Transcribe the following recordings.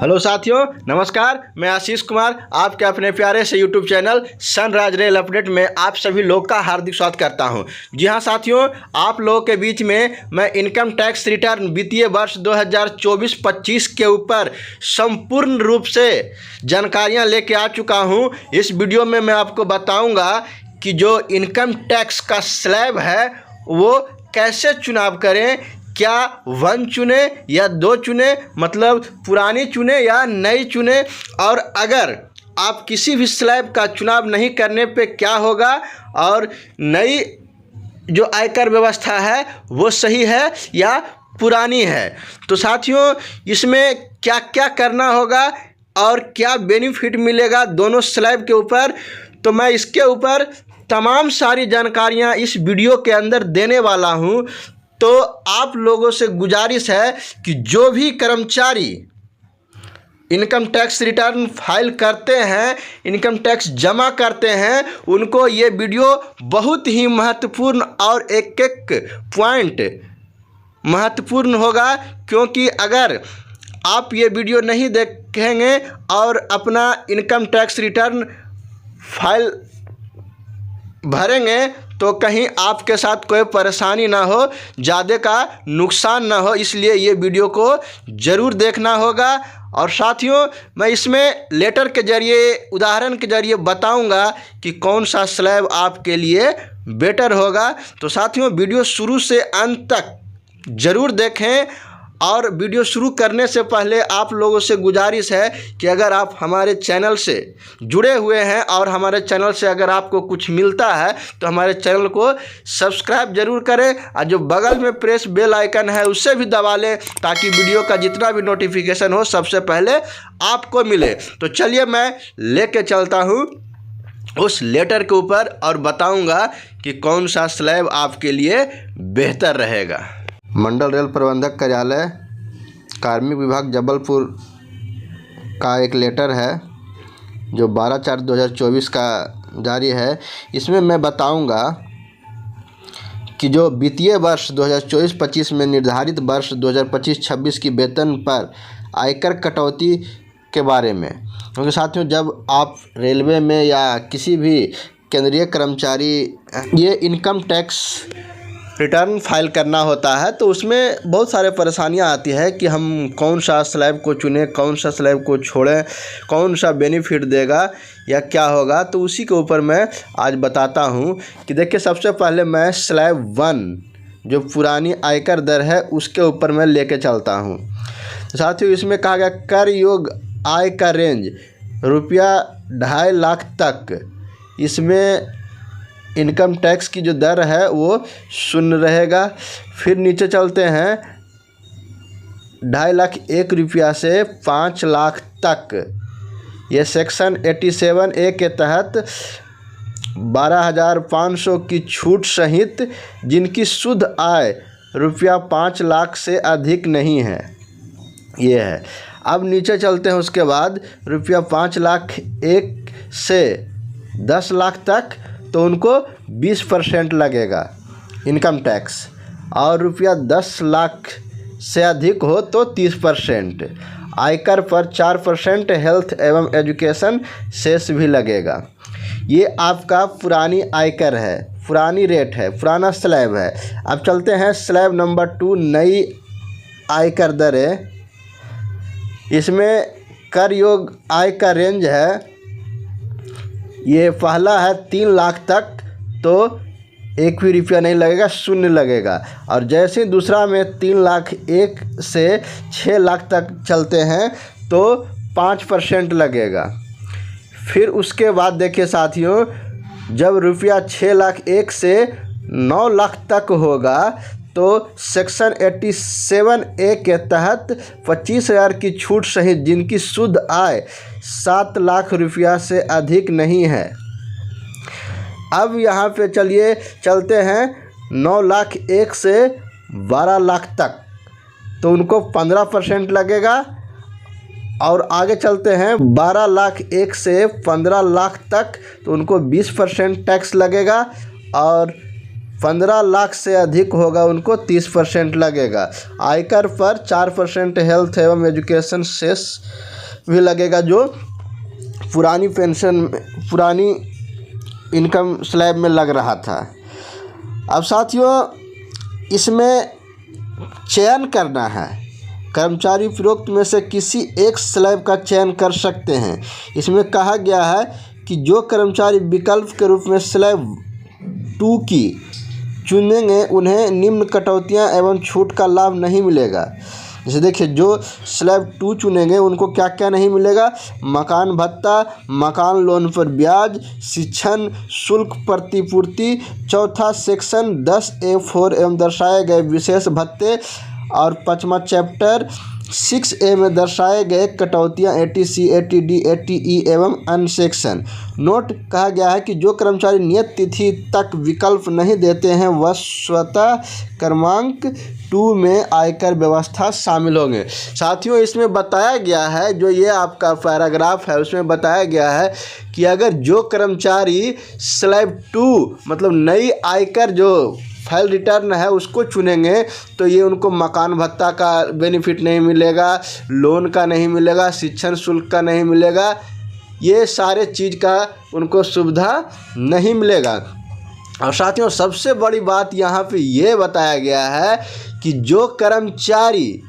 Hello साथियों, नमस्कार। मैं आशीष कुमार आपके अपने प्यारे से YouTube channel sunrise rail update में आप सभी लोग का हार्दिक स्वागत करता हूं। जी हां साथियों, आप लोगों के बीच में मैं इनकम टैक्स रिटर्न वित्तीय वर्ष 2024-25 के ऊपर संपूर्ण रूप से जानकारियां लेके आ चुका हूं। इस वीडियो में मैं आपको बताऊँगा कि जो इनकम टैक्स का स्लैब है वो कैसे चुनाव करें, क्या 1 चुने या 2 चुने, मतलब पुरानी चुने या नई चुने, और अगर आप किसी भी स्लैब का चुनाव नहीं करने पे क्या होगा, और नई जो आयकर व्यवस्था है वो सही है या पुरानी है। तो साथियों, इसमें क्या क्या करना होगा और क्या बेनिफिट मिलेगा दोनों स्लैब के ऊपर, तो मैं इसके ऊपर तमाम सारी जानकारियां इस वीडियो के अंदर देने वाला हूं। तो आप लोगों से गुजारिश है कि जो भी कर्मचारी इनकम टैक्स रिटर्न फाइल करते हैं, इनकम टैक्स जमा करते हैं, उनको ये वीडियो बहुत ही महत्वपूर्ण और एक एक पॉइंट महत्वपूर्ण होगा। क्योंकि अगर आप ये वीडियो नहीं देखेंगे और अपना इनकम टैक्स रिटर्न फाइल भरेंगे तो कहीं आपके साथ कोई परेशानी ना हो, ज़्यादा का नुकसान ना हो, इसलिए ये वीडियो को ज़रूर देखना होगा। और साथियों, मैं इसमें लेटर के ज़रिए, उदाहरण के ज़रिए बताऊंगा कि कौन सा स्लैब आपके लिए बेटर होगा। तो साथियों, वीडियो शुरू से अंत तक ज़रूर देखें। और वीडियो शुरू करने से पहले आप लोगों से गुजारिश है कि अगर आप हमारे चैनल से जुड़े हुए हैं और हमारे चैनल से अगर आपको कुछ मिलता है तो हमारे चैनल को सब्सक्राइब जरूर करें, और जो बगल में प्रेस बेल आइकन है उससे भी दबा लें ताकि वीडियो का जितना भी नोटिफिकेशन हो सबसे पहले आपको मिले। तो चलिए मैं लेके चलता हूँ उस लेटर के ऊपर और बताऊँगा कि कौन सा स्लैब आपके लिए बेहतर रहेगा। मंडल रेल प्रबंधक कार्यालय, कार्मिक विभाग जबलपुर का एक लेटर है जो 12/4/2024 का जारी है। इसमें मैं बताऊंगा कि जो वित्तीय वर्ष 2024-25 में निर्धारित वर्ष 2025-26 की वेतन पर आयकर कटौती के बारे में। क्योंकि साथियों, जब आप रेलवे में या किसी भी केंद्रीय कर्मचारी ये इनकम टैक्स रिटर्न फाइल करना होता है तो उसमें बहुत सारे परेशानियां आती है कि हम कौन सा स्लैब को चुनें, कौन सा स्लैब को छोड़ें, कौन सा बेनिफिट देगा या क्या होगा। तो उसी के ऊपर मैं आज बताता हूं कि देखिए, सबसे पहले मैं स्लैब 1 जो पुरानी आयकर दर है उसके ऊपर मैं लेके चलता हूं। तो साथियों, इसमें कहा गया कर योग्य आय का रेंज ₹2.5 लाख तक। इसमें इनकम टैक्स की जो दर है वो 0 रहेगा। फिर नीचे चलते हैं, ₹2.5 से 5 लाख तक। ये सेक्शन 87A के तहत 12,500 की छूट सहित जिनकी शुद्ध आय ₹5 लाख से अधिक नहीं है, ये है। अब नीचे चलते हैं, उसके बाद ₹5 लाख 1 से 10 लाख तक तो उनको 20% लगेगा इनकम टैक्स, और ₹10 लाख से अधिक हो तो 30%। आयकर पर 4% हेल्थ एवं एजुकेशन सेस भी लगेगा। ये आपका पुरानी आयकर है, पुरानी रेट है, पुराना स्लैब है। अब चलते हैं स्लैब नंबर 2, नई आयकर दरें। इसमें कर योग्य आय का रेंज है, ये पहला है 3 लाख तक तो 1 भी रुपया नहीं लगेगा, 0 लगेगा। और जैसे दूसरा में 3 लाख 1 से 6 लाख तक चलते हैं तो 5% लगेगा। फिर उसके बाद देखिए साथियों, जब ₹6 लाख 1 से 9 लाख तक होगा तो सेक्शन 87A के तहत 25,000 की छूट सहित जिनकी शुद्ध आय 7 लाख रुपया से अधिक नहीं है। अब यहाँ पे चलते हैं 9 लाख 1 से 12 लाख तक तो उनको 15% लगेगा। और आगे चलते हैं 12 लाख 1 से 15 लाख तक तो उनको 20% टैक्स लगेगा। और 15 लाख से अधिक होगा उनको 30% लगेगा। आयकर पर 4% हेल्थ एवं एजुकेशन सेस भी लगेगा, जो पुरानी पेंशन पुरानी इनकम स्लैब में लग रहा था। अब साथियों, इसमें चयन करना है। कर्मचारी उपरोक्त में से किसी एक स्लैब का चयन कर सकते हैं। इसमें कहा गया है कि जो कर्मचारी विकल्प के रूप में स्लैब 2 की चुनेंगे उन्हें निम्न कटौतियां एवं छूट का लाभ नहीं मिलेगा। जैसे देखिए, जो स्लैब 2 चुनेंगे उनको क्या क्या नहीं मिलेगा: मकान भत्ता, मकान लोन पर ब्याज, शिक्षण शुल्क प्रतिपूर्ति। चौथा सेक्शन 10A(4) एवं दर्शाए गए विशेष भत्ते। और 5वां चैप्टर 6A में दर्शाए गए कटौतियाँ ATC, ATD, ATE एवं अन्य सेक्शन। नोट कहा गया है कि जो कर्मचारी नियत तिथि तक विकल्प नहीं देते हैं वह स्वतः क्रमांक 2 में आयकर व्यवस्था शामिल होंगे। साथियों, इसमें बताया गया है, जो ये आपका पैराग्राफ है उसमें बताया गया है कि अगर जो कर्मचारी स्लैब 2 मतलब नई आयकर जो फाइल रिटर्न है उसको चुनेंगे तो ये उनको मकान भत्ता का बेनिफिट नहीं मिलेगा, लोन का नहीं मिलेगा, शिक्षण शुल्क का नहीं मिलेगा, ये सारे चीज़ का उनको सुविधा नहीं मिलेगा। और साथियों, सबसे बड़ी बात यहाँ पे ये बताया गया है कि जो कर्मचारी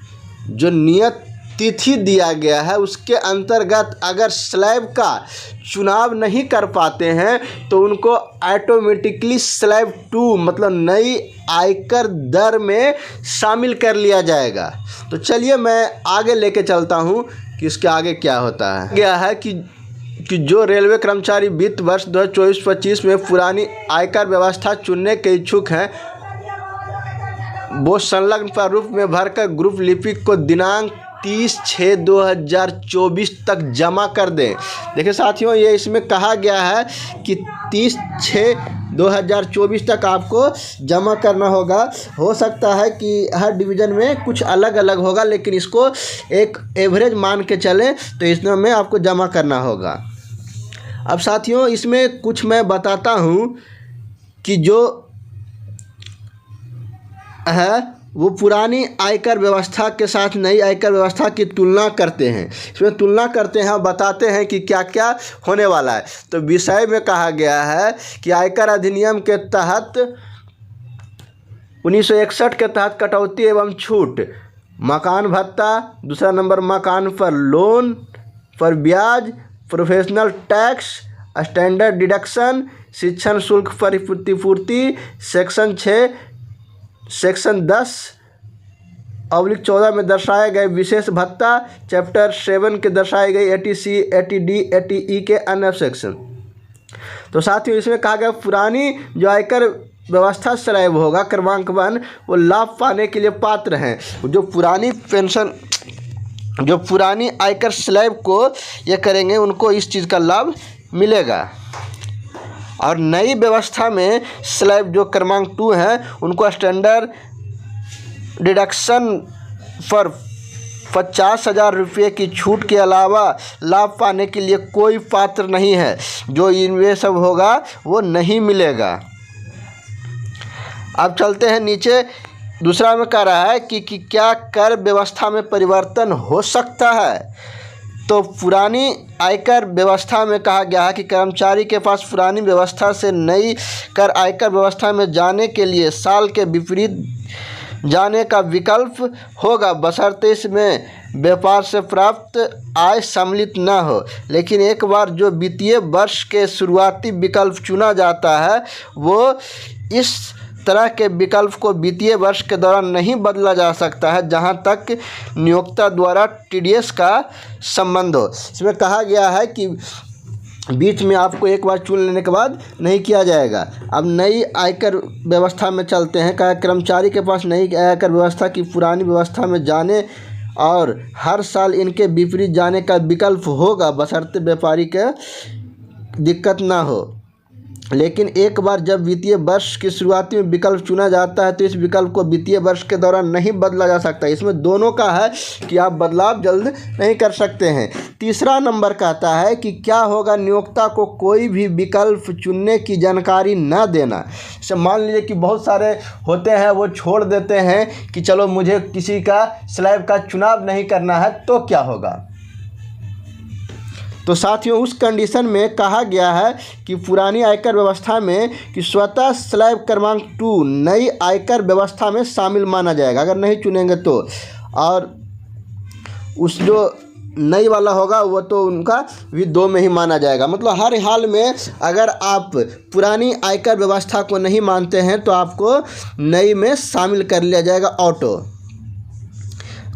जो नियत तिथि दिया गया है उसके अंतर्गत अगर स्लैब का चुनाव नहीं कर पाते हैं तो उनको ऑटोमेटिकली स्लैब 2 मतलब नई आयकर दर में शामिल कर लिया जाएगा। तो चलिए मैं आगे लेके चलता हूँ कि इसके आगे क्या होता है। गया है कि जो रेलवे कर्मचारी वित्त वर्ष 2024-25 में पुरानी आयकर व्यवस्था चुनने के इच्छुक हैं वो संलग्न प्रारूप में भरकर ग्रुप लिपिक को दिनांक 30/6/2024 तक जमा कर दें। देखिए साथियों, ये इसमें कहा गया है कि 30/6/2024 तक आपको जमा करना होगा। हो सकता है कि हर डिवीज़न में कुछ अलग अलग होगा, लेकिन इसको एक एवरेज मान के चलें तो इसमें आपको जमा करना होगा। अब साथियों, इसमें कुछ मैं बताता हूँ कि जो है वो पुरानी आयकर व्यवस्था के साथ नई आयकर व्यवस्था की तुलना करते हैं। इसमें तुलना करते हैं, बताते हैं कि क्या क्या होने वाला है। तो विषय में कहा गया है कि आयकर अधिनियम के तहत 1961 के तहत कटौती एवं छूट, मकान भत्ता, दूसरा नंबर मकान पर लोन पर ब्याज, प्रोफेशनल टैक्स, स्टैंडर्ड डिडक्शन, शिक्षण शुल्क प्रतिपूर्ति, सेक्शन 6 सेक्शन 10/14 में दर्शाए गए विशेष भत्ता, चैप्टर 7 के दर्शाए गए ATC, ATD, ATE के अन्य सेक्शन। तो साथियों, इसमें कहा गया पुरानी जो आयकर व्यवस्था स्लैब होगा क्रमांक 1 वो लाभ पाने के लिए पात्र हैं। जो पुरानी आयकर स्लैब को ये करेंगे उनको इस चीज़ का लाभ मिलेगा। और नई व्यवस्था में स्लैब जो क्रमांक 2 है उनको स्टैंडर्ड डिडक्शन पर 50,000 रुपये की छूट के अलावा लाभ पाने के लिए कोई पात्र नहीं है। जो इनमें सब होगा वो नहीं मिलेगा। अब चलते हैं नीचे। दूसरा में कह रहा है कि क्या कर व्यवस्था में परिवर्तन हो सकता है। तो पुरानी आयकर व्यवस्था में कहा गया है कि कर्मचारी के पास पुरानी व्यवस्था से नई कर आयकर व्यवस्था में जाने के लिए साल के विपरीत जाने का विकल्प होगा, बशर्ते इसमें व्यापार से प्राप्त आय सम्मिलित न हो। लेकिन एक बार जो वित्तीय वर्ष के शुरुआती विकल्प चुना जाता है वो इस तरह के विकल्प को वित्तीय वर्ष के दौरान नहीं बदला जा सकता है जहां तक नियोक्ता द्वारा TDS का संबंध हो। इसमें कहा गया है कि बीच में आपको एक बार चुन लेने के बाद नहीं किया जाएगा। अब नई आयकर व्यवस्था में चलते हैं। कहा कर्मचारी के पास नई आयकर व्यवस्था की पुरानी व्यवस्था में जाने और हर साल इनके विपरीत जाने का विकल्प होगा, बशर्ते व्यापारी के दिक्कत ना हो। लेकिन एक बार जब वित्तीय वर्ष की शुरुआती में विकल्प चुना जाता है तो इस विकल्प को वित्तीय वर्ष के दौरान नहीं बदला जा सकता। इसमें दोनों का है कि आप बदलाव जल्द नहीं कर सकते हैं। तीसरा नंबर कहता है कि क्या होगा नियोक्ता को कोई भी विकल्प चुनने की जानकारी न देना। जैसे मान लीजिए कि बहुत सारे होते हैं वो छोड़ देते हैं कि चलो मुझे किसी का स्लैब का चुनाव नहीं करना है, तो क्या होगा। तो साथियों उस कंडीशन में कहा गया है कि पुरानी आयकर व्यवस्था में कि स्वतः स्लैब क्रमांक 2 नई आयकर व्यवस्था में शामिल माना जाएगा अगर नहीं चुनेंगे तो, और उस जो नई वाला होगा वो तो उनका भी 2 में ही माना जाएगा। मतलब हर हाल में अगर आप पुरानी आयकर व्यवस्था को नहीं मानते हैं तो आपको नई में शामिल कर लिया जाएगा ऑटो।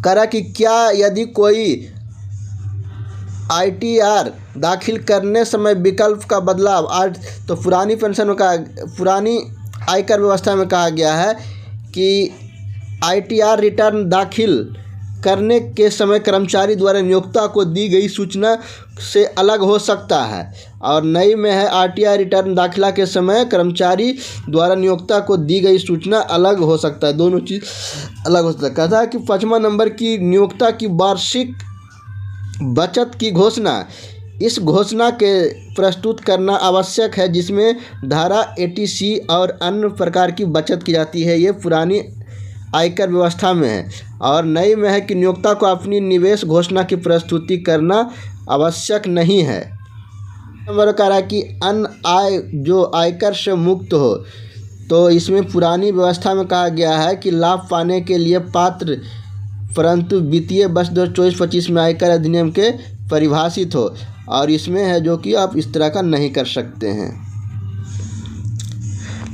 करा कि क्या यदि कोई ITR दाखिल करने समय विकल्प का बदलाव तो पुरानी पेंशन में पुरानी आयकर व्यवस्था में कहा गया है कि ITR रिटर्न दाखिल करने के समय कर्मचारी द्वारा नियोक्ता को दी गई सूचना से अलग हो सकता है, और नई में है RTR रिटर्न दाखिला के समय कर्मचारी द्वारा नियोक्ता को दी गई सूचना अलग हो सकता है। दोनों चीज़ अलग हो सकता है। कहता है कि 5वां नंबर की नियोक्ता की वार्षिक बचत की घोषणा। इस घोषणा के प्रस्तुत करना आवश्यक है जिसमें धारा 80C और अन्य प्रकार की बचत की जाती है। ये पुरानी आयकर व्यवस्था में है, और नई में है कि नियोक्ता को अपनी निवेश घोषणा की प्रस्तुति करना आवश्यक नहीं है। नंबर कह रहा है कि अन्य आय जो आयकर से मुक्त हो, तो इसमें पुरानी व्यवस्था में कहा गया है कि लाभ पाने के लिए पात्र परंतु वित्तीय वर्ष 2024-25 में आयकर अधिनियम के परिभाषित हो, और इसमें है जो कि आप इस तरह का नहीं कर सकते हैं।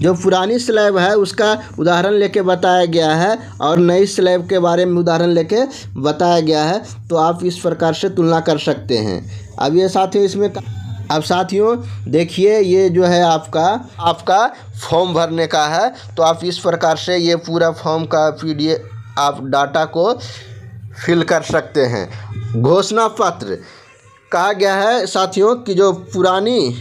जो पुरानी स्लैब है उसका उदाहरण लेके बताया गया है और नई स्लैब के बारे में उदाहरण लेके बताया गया है, तो आप इस प्रकार से तुलना कर सकते हैं। अब ये साथियों इसमें अब साथियों देखिए ये जो है आपका फॉर्म भरने का है, तो आप इस प्रकार से ये पूरा फॉर्म का PDF आप डाटा को फिल कर सकते हैं। घोषणा पत्र कहा गया है साथियों कि जो पुरानी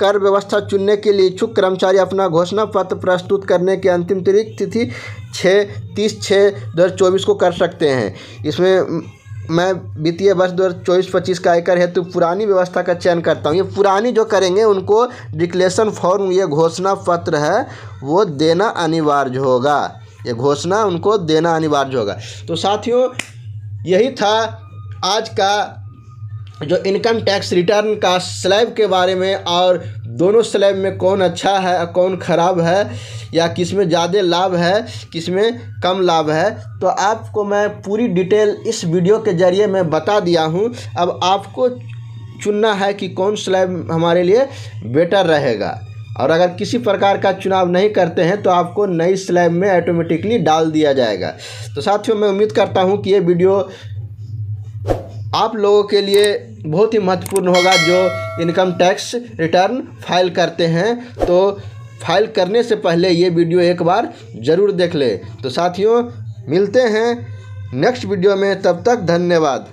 कर व्यवस्था चुनने के लिए इच्छुक कर्मचारी अपना घोषणा पत्र प्रस्तुत करने की अंतिम तिथि 30/6/2024 को कर सकते हैं। इसमें मैं वित्तीय वर्ष 2024-25 का आयकर हेतु पुरानी व्यवस्था का चयन करता हूँ। ये पुरानी जो करेंगे उनको डिक्लेरेशन फॉर्म, ये घोषणा पत्र है वो देना अनिवार्य होगा। ये घोषणा उनको देना अनिवार्य होगा। तो साथियों यही था आज का जो इनकम टैक्स रिटर्न का स्लैब के बारे में, और दोनों स्लैब में कौन अच्छा है कौन ख़राब है, या किस में ज़्यादा लाभ है किस में कम लाभ है, तो आपको मैं पूरी डिटेल इस वीडियो के ज़रिए मैं बता दिया हूँ। अब आपको चुनना है कि कौन स्लैब हमारे लिए बेटर रहेगा, और अगर किसी प्रकार का चुनाव नहीं करते हैं तो आपको नई स्लैब में ऑटोमेटिकली डाल दिया जाएगा। तो साथियों मैं उम्मीद करता हूँ कि ये वीडियो आप लोगों के लिए बहुत ही महत्वपूर्ण होगा जो इनकम टैक्स रिटर्न फाइल करते हैं। तो फाइल करने से पहले ये वीडियो एक बार ज़रूर देख ले। तो साथियों मिलते हैं नेक्स्ट वीडियो में, तब तक धन्यवाद।